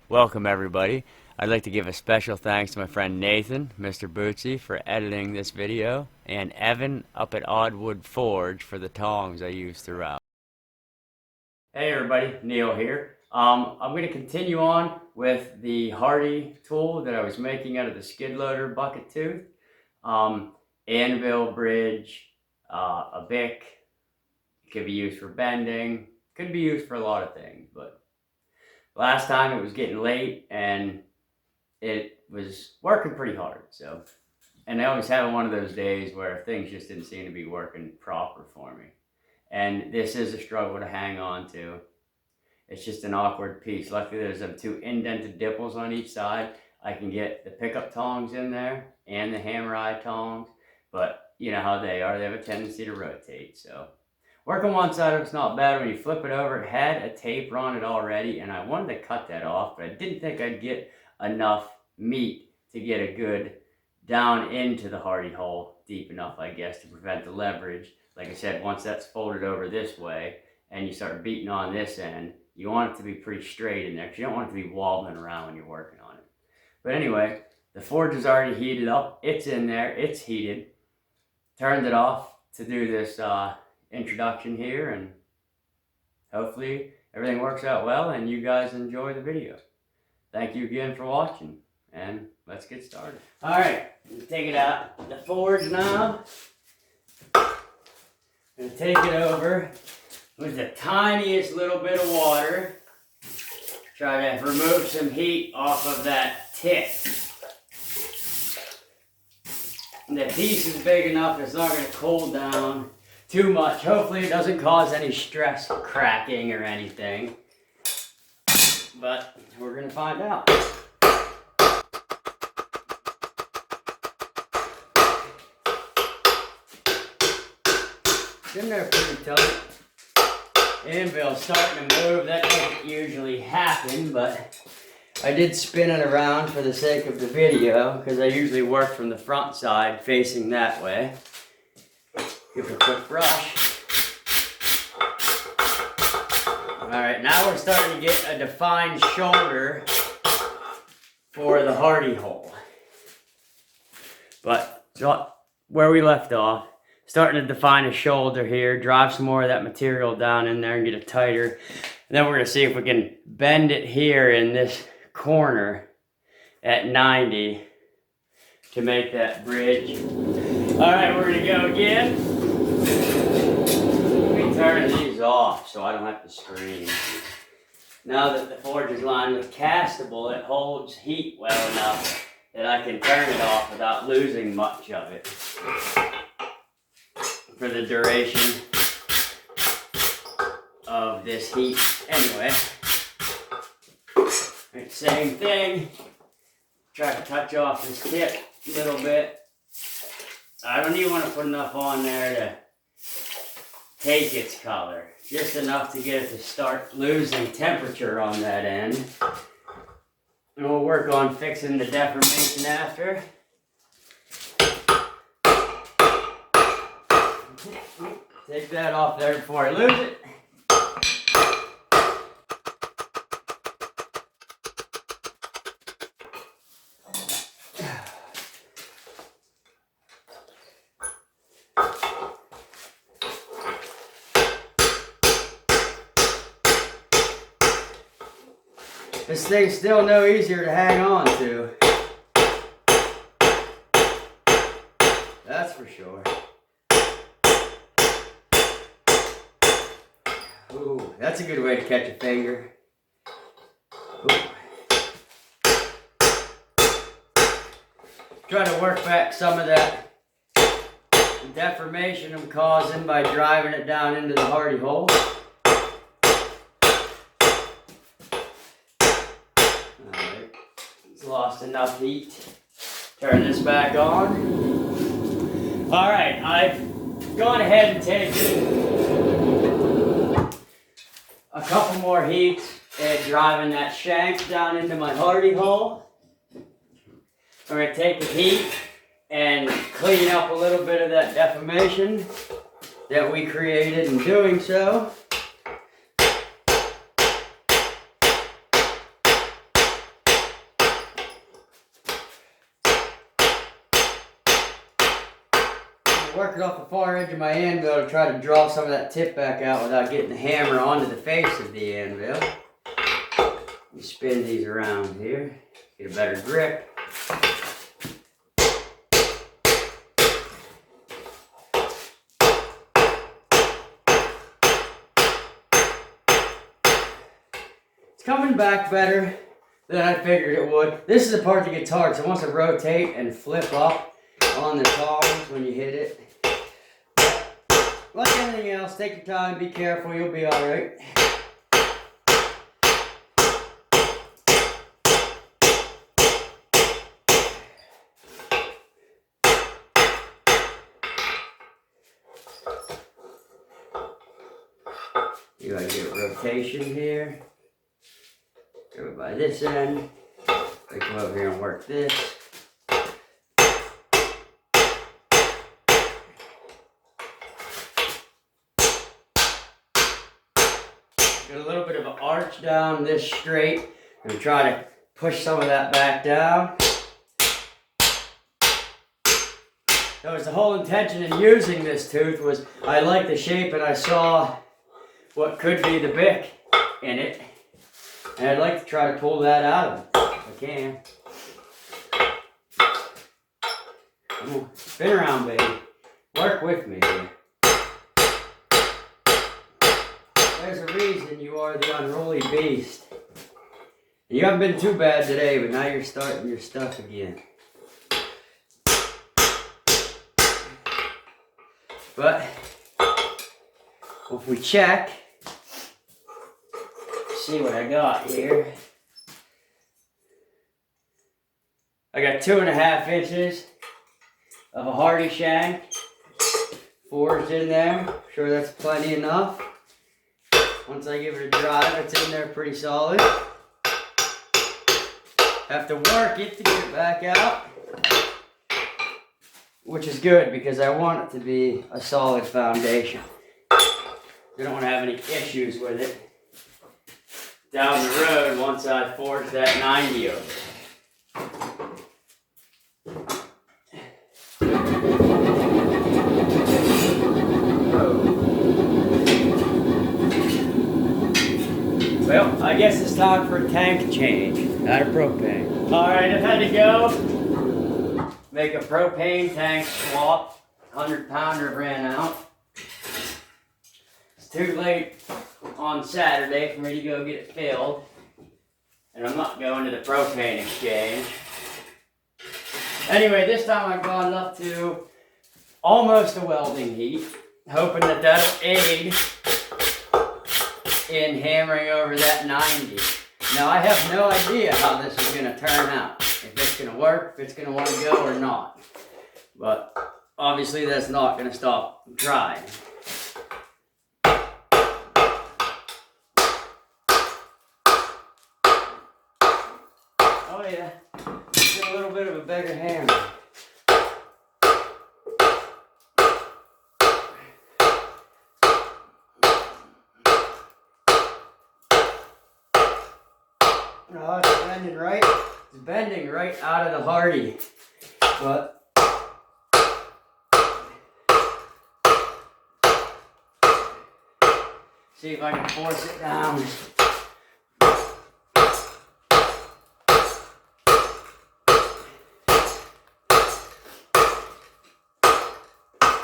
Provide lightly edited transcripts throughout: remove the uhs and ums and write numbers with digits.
Welcome everybody. I'd like to give a special thanks to my friend Nathan, Mr. Bootsy, for editing this video, and Evan up at Oddwood Forge for the tongs I use throughout. Hey everybody, Neil here. I'm going to continue on with the Hardy tool that I was making out of the skid loader bucket tooth. Anvil bridge, a bic. It could be used for bending, could be used for a lot of things, but last time it was getting late and it was working pretty hard. And I always have one of those days where things just didn't seem to be working proper for me. And this is a struggle to hang on to. It's just an awkward piece. Luckily there's some two indented dipples on each side. I can get the pickup tongs in there and the hammer eye tongs, but you know how they are, they have a tendency to rotate. So working one side of it's not bad. When you flip it over, it had a taper on it already, and I wanted to cut that off, but I didn't think I'd get enough meat to get a good down into the Hardy hole, deep enough, I guess, to prevent the leverage. Like I said, once that's folded over this way, and you start beating on this end, you want it to be pretty straight in there, because you don't want it to be wobbling around when you're working on it. But anyway, the forge is already heated up. It's in there. It's heated. Turned it off to do this introduction here, and hopefully everything works out well and you guys enjoy the video. Thank you again for watching, and let's get started. All right, take it out the forge now. I'm gonna take it over with the tiniest little bit of water. Try to remove some heat off of that tip. The piece is big enough, it's not gonna cool down too much. Hopefully it doesn't cause any stress cracking or anything, but we're gonna find out. It's in there pretty tight. Anvil's starting to move. That doesn't usually happen, but I did spin it around for the sake of the video, because I usually work from the front side facing that way. Give it a quick brush. Alright, now we're starting to get a defined shoulder for the Hardy hole. But where we left off, starting to define a shoulder here, drive some more of that material down in there and get it tighter. And then we're going to see if we can bend it here in this corner at 90 to make that bridge. Alright, we're going to go again. Turning these off so I don't have to scream. Now that the forge is lined with castable, it holds heat well enough that I can turn it off without losing much of it for the duration of this heat. Anyway, same thing. Try to touch off this tip a little bit. I don't even want to put enough on there to take its color, just enough to get it to start losing temperature on that end. And we'll work on fixing the deformation after. Take that off there before I lose it. This thing's still no easier to hang on to. That's for sure. Ooh, that's a good way to catch a finger. Ooh. Try to work back some of that deformation I'm causing by driving it down into the Hardy hole. Alright, it's lost enough heat. Turn this back on. Alright, I've gone ahead and taken a couple more heats and driving that shank down into my Hardy hole. I'm going to take the heat and clean up a little bit of that deformation that we created in doing so. Working off the far edge of my anvil to try to draw some of that tip back out without getting the hammer onto the face of the anvil. You spin these around here, get a better grip. It's coming back better than I figured it would. This is the part that gets hard, so it wants to rotate and flip up on the tongs when you hit it. Like anything else, take your time, be careful, you'll be alright. You gotta get a rotation here. Go by this end. I come over here and work this. Get a little bit of an arch down this straight and try to push some of that back down. That was the whole intention in using this tooth, was I liked the shape and I saw what could be the bick in it. And I'd like to try to pull that out of it if I can. Come on, spin around, baby. Work with me here. There's a reason you are the unruly beast. You haven't been too bad today, but now you're starting your stuff again. But if we check, see what I got here. I got 2.5 inches of a hardy shank. Forged in there. I'm sure that's plenty enough. Once I give it a drive, it's in there pretty solid. Have to work it to get it back out, which is good because I want it to be a solid foundation. I don't want to have any issues with it down the road once I forge that 90 over. Well, I guess it's time for a tank change out of propane. Alright, I've had to go make a propane tank swap. 100-pounder ran out. It's too late on Saturday for me to go get it filled. And I'm not going to the propane exchange. Anyway, this time I've gone up to almost a welding heat, hoping that that'll aid in hammering over that 90. Now I have no idea how this is going to turn out. If it's going to work, if it's going to want to go or not. But obviously that's not going to stop trying. Oh yeah, get a little bit of a bigger hammer. No, it's bending right out of the hardy, but see if I can force it down.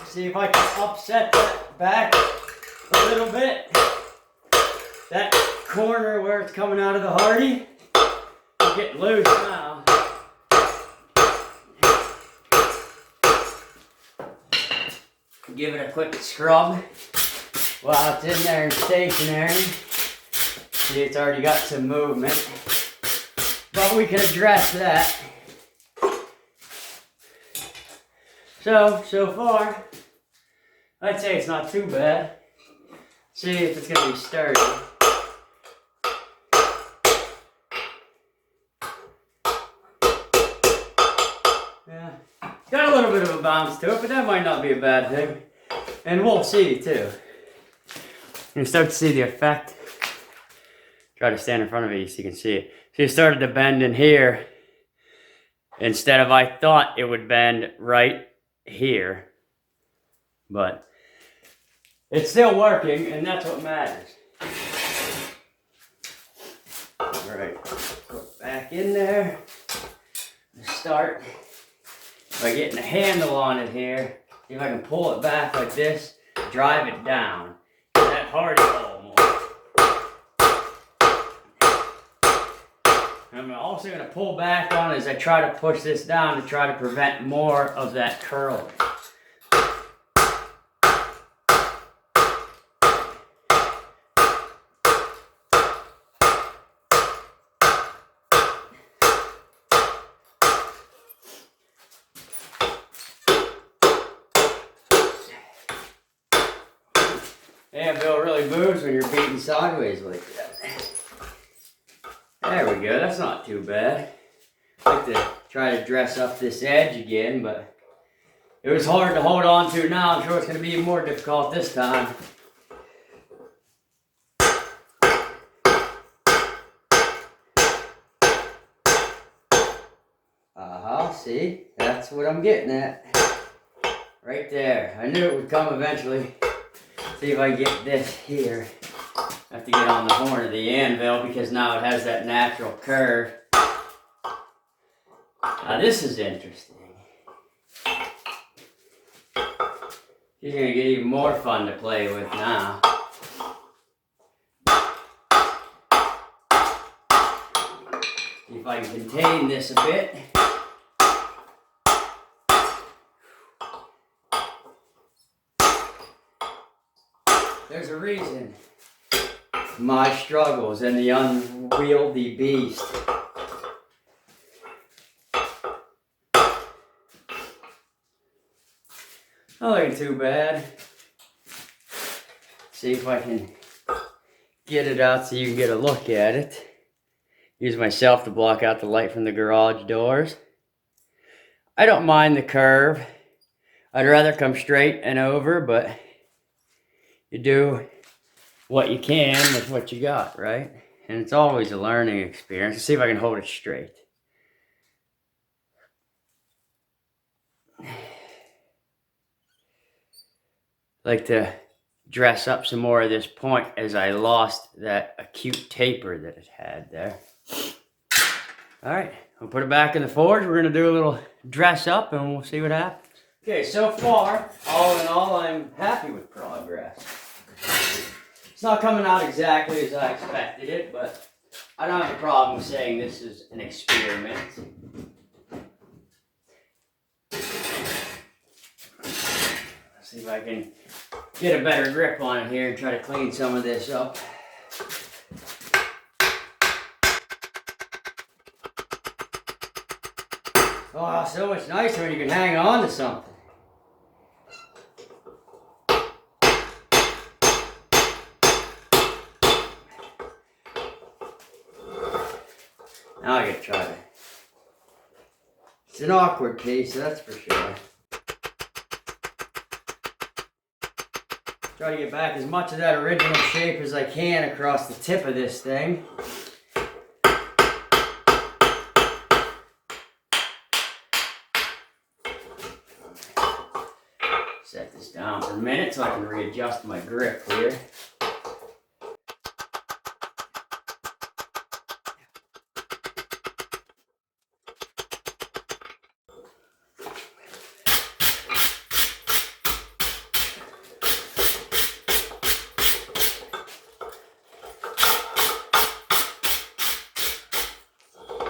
See if I can upset that back a little bit. That corner where it's coming out of the hardy, I'm getting loose now. Give it a quick scrub while it's in there and stationary. See, it's already got some movement, but we can address that. So far, I'd say it's not too bad. See if it's going to be sturdy. Yeah, got a little bit of a bounce to it, but that might not be a bad thing. And we'll see too. You start to see the effect. Try to stand in front of it so you can see it. So you started to bend in here instead of I thought it would bend right here. but it's still working, and that's what matters. All right, put back in there. Start by getting a handle on it here. See if I can pull it back like this, drive it down. That hardy hole more. I'm also going to pull back on it as I try to push this down to try to prevent more of that curling. Anvil really moves when you're beating sideways like that. There we go, that's not too bad. I like to try to dress up this edge again, but it was hard to hold on to now. I'm sure it's going to be more difficult this time. See? That's what I'm getting at. Right there. I knew it would come eventually. See if I can get this here. I have to get on the horn of the anvil because now it has that natural curve. Now this is interesting. He's going to get even more fun to play with now. See if I can contain this a bit. There's a reason. My struggles and the unwieldy beast. Not looking too bad. See if I can get it out so you can get a look at it. Use myself to block out the light from the garage doors. I don't mind the curve. I'd rather come straight and over, but you do what you can with what you got, right? And it's always a learning experience. Let's see if I can hold it straight. Like to dress up some more of this point as I lost that acute taper that it had there. All right, I'll put it back in the forge. We're gonna do a little dress up and we'll see what happens. Okay, so far, all in all, I'm happy with progress. It's not coming out exactly as I expected it, but I don't have a problem with saying this is an experiment. Let's see if I can get a better grip on it here and try to clean some of this up. Oh, so much nicer when you can hang on to something. Now I gotta try to. It's an awkward piece, that's for sure. Try to get back as much of that original shape as I can across the tip of this thing. Set this down for a minute so I can readjust my grip here.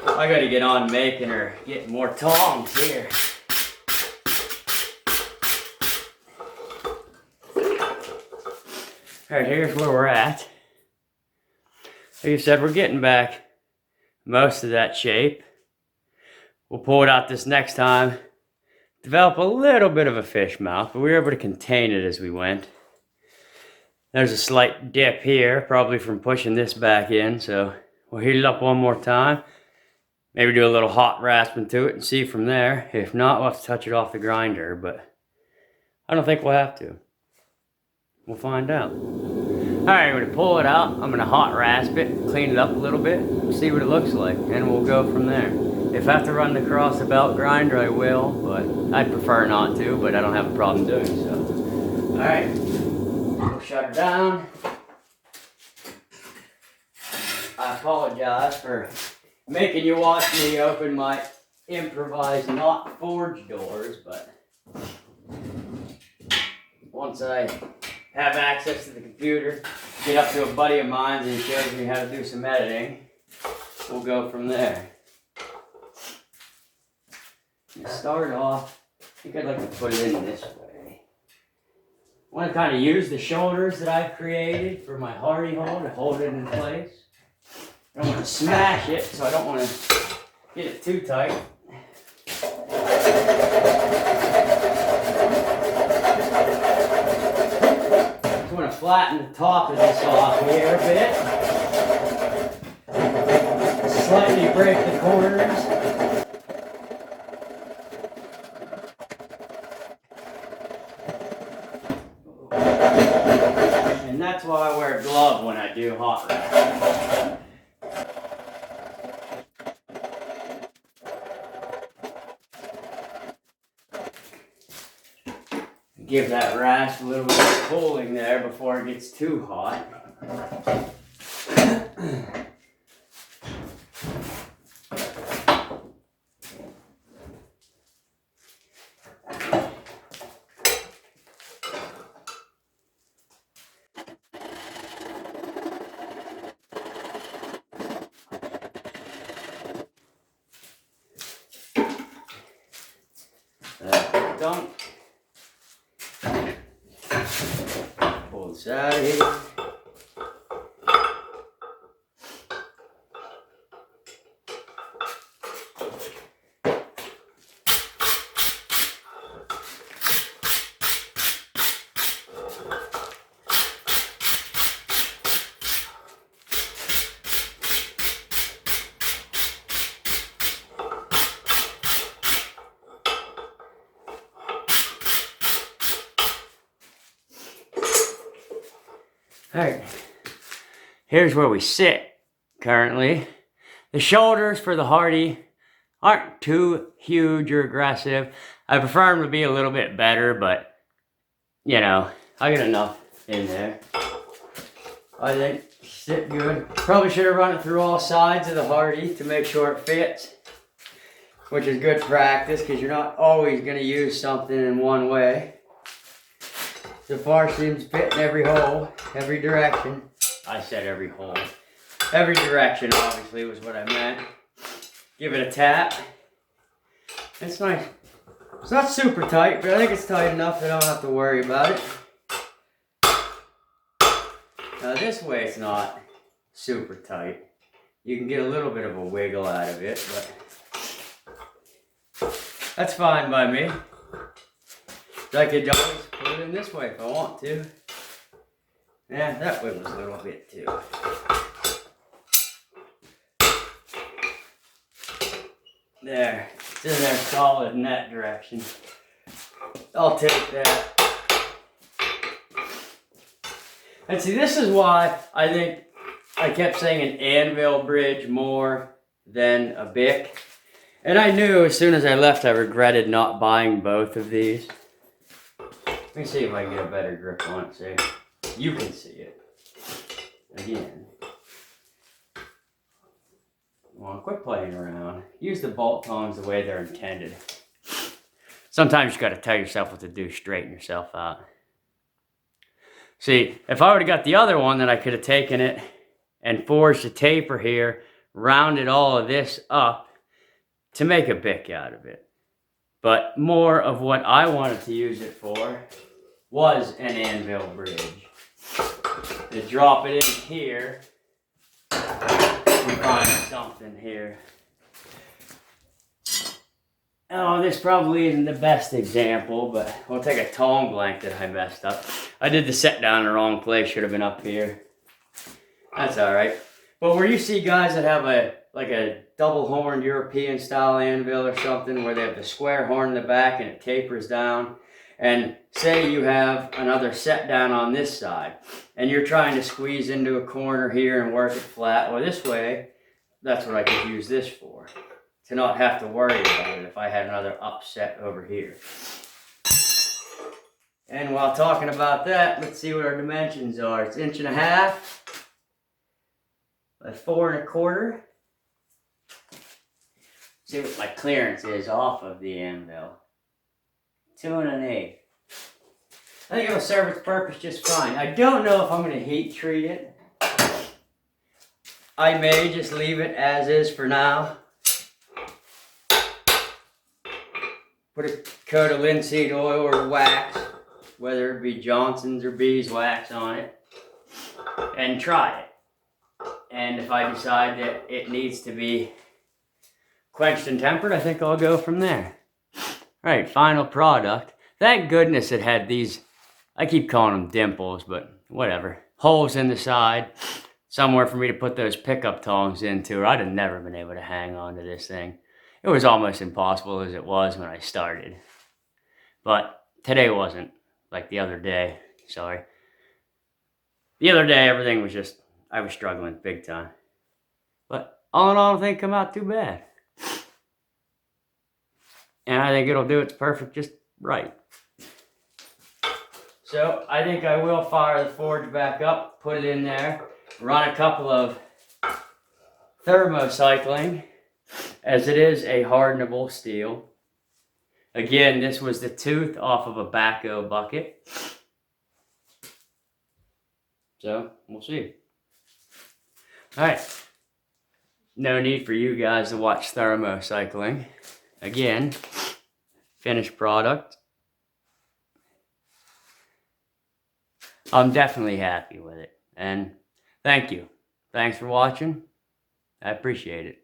I gotta get on making her get more tongs here. Alright, here's where we're at. Like I said, we're getting back most of that shape. We'll pull it out this next time. Develop a little bit of a fish mouth, but we were able to contain it as we went. There's a slight dip here, probably from pushing this back in, so we'll heat it up one more time. Maybe do a little hot rasping to it and see from there. If not, we'll have to touch it off the grinder, but I don't think we'll have to. We'll find out. Alright, I'm going to pull it out. I'm going to hot rasp it, clean it up a little bit, see what it looks like, and we'll go from there. If I have to run it across the belt grinder, I will, but I'd prefer not to, but I don't have a problem doing so. Alright, we'll shut her down. I apologize for making you watch me open my improvised, not forged doors, but once I have access to the computer, get up to a buddy of mine and he shows me how to do some editing, we'll go from there. To start off, I think I'd like to put it in this way. I want to kind of use the shoulders that I've created for my hardy hole to hold it in place. I don't want to smash it, so I don't want to get it too tight. Just want to flatten the top of this off here a bit. Slightly break the corners. And that's why I wear a glove when I do hot wrap. Give that rasp a little bit of cooling there before it gets too hot. Don't pull this out of here. Alright, here's where we sit currently. The shoulders for the hardy aren't too huge or aggressive. I prefer them to be a little bit better, but you know, I get enough in there. I think sit good. Probably should have run it through all sides of the hardy to make sure it fits, which is good practice because you're not always going to use something in one way. So far seems to fit in every hole, every direction. I said every hole. Every direction, obviously, was what I meant. Give it a tap. It's nice. It's not super tight, but I think it's tight enough that I don't have to worry about it. Now this way it's not super tight. You can get a little bit of a wiggle out of it, but that's fine by me. I could always put it in this way if I want to. Yeah, that wiggles a little bit too. There, it's in there solid in that direction. I'll take that. And see, this is why I think I kept saying an anvil bridge more than a bick. And I knew as soon as I left I regretted not buying both of these. Let me see if I can get a better grip on it, so you can see it. Again. Well, quit playing around. Use the bolt tongs the way they're intended. Sometimes you gotta tell yourself what to do, straighten yourself out. See, if I would've got the other one, then I could have taken it and forged a taper here, rounded all of this up to make a bick out of it. But more of what I wanted to use it for was an anvil bridge. To drop it in here, we find something here. Oh, this probably isn't the best example, but we'll take a tong blank that I messed up. I did the set down in the wrong place, should have been up here. That's alright. But where you see guys that have like a double horned European style anvil or something where they have the square horn in the back and it tapers down, and say you have another set down on this side and you're trying to squeeze into a corner here and work it flat, well this way, that's what I could use this for, to not have to worry about it if I had another upset over here. And while talking about that, let's see what our dimensions are. It's 1.5 inches by 4.25. See what my clearance is off of the anvil. 2 1/8. I think it'll serve its purpose just fine. I don't know if I'm going to heat treat it. I may just leave it as is for now. Put a coat of linseed oil or wax, whether it be Johnson's or beeswax on it, and try it. And if I decide that it needs to be quenched and tempered, I think I'll go from there. Alright, final product. Thank goodness it had these, I keep calling them dimples, but whatever, holes in the side, somewhere for me to put those pickup tongs into, or I'd have never been able to hang on to this thing. It was almost impossible as it was when I started. But today wasn't, like the other day, sorry. The other day, everything was just, I was struggling big time. But all in all, I don't think it come out too bad. And I think it'll do its perfect just right. So I think I will fire the forge back up, put it in there, run a couple of thermocycling, as it is a hardenable steel. Again, this was the tooth off of a backhoe bucket. So, we'll see. Alright. No need for you guys to watch thermocycling. Again, finished product. I'm definitely happy with it. And thank you. Thanks for watching. I appreciate it.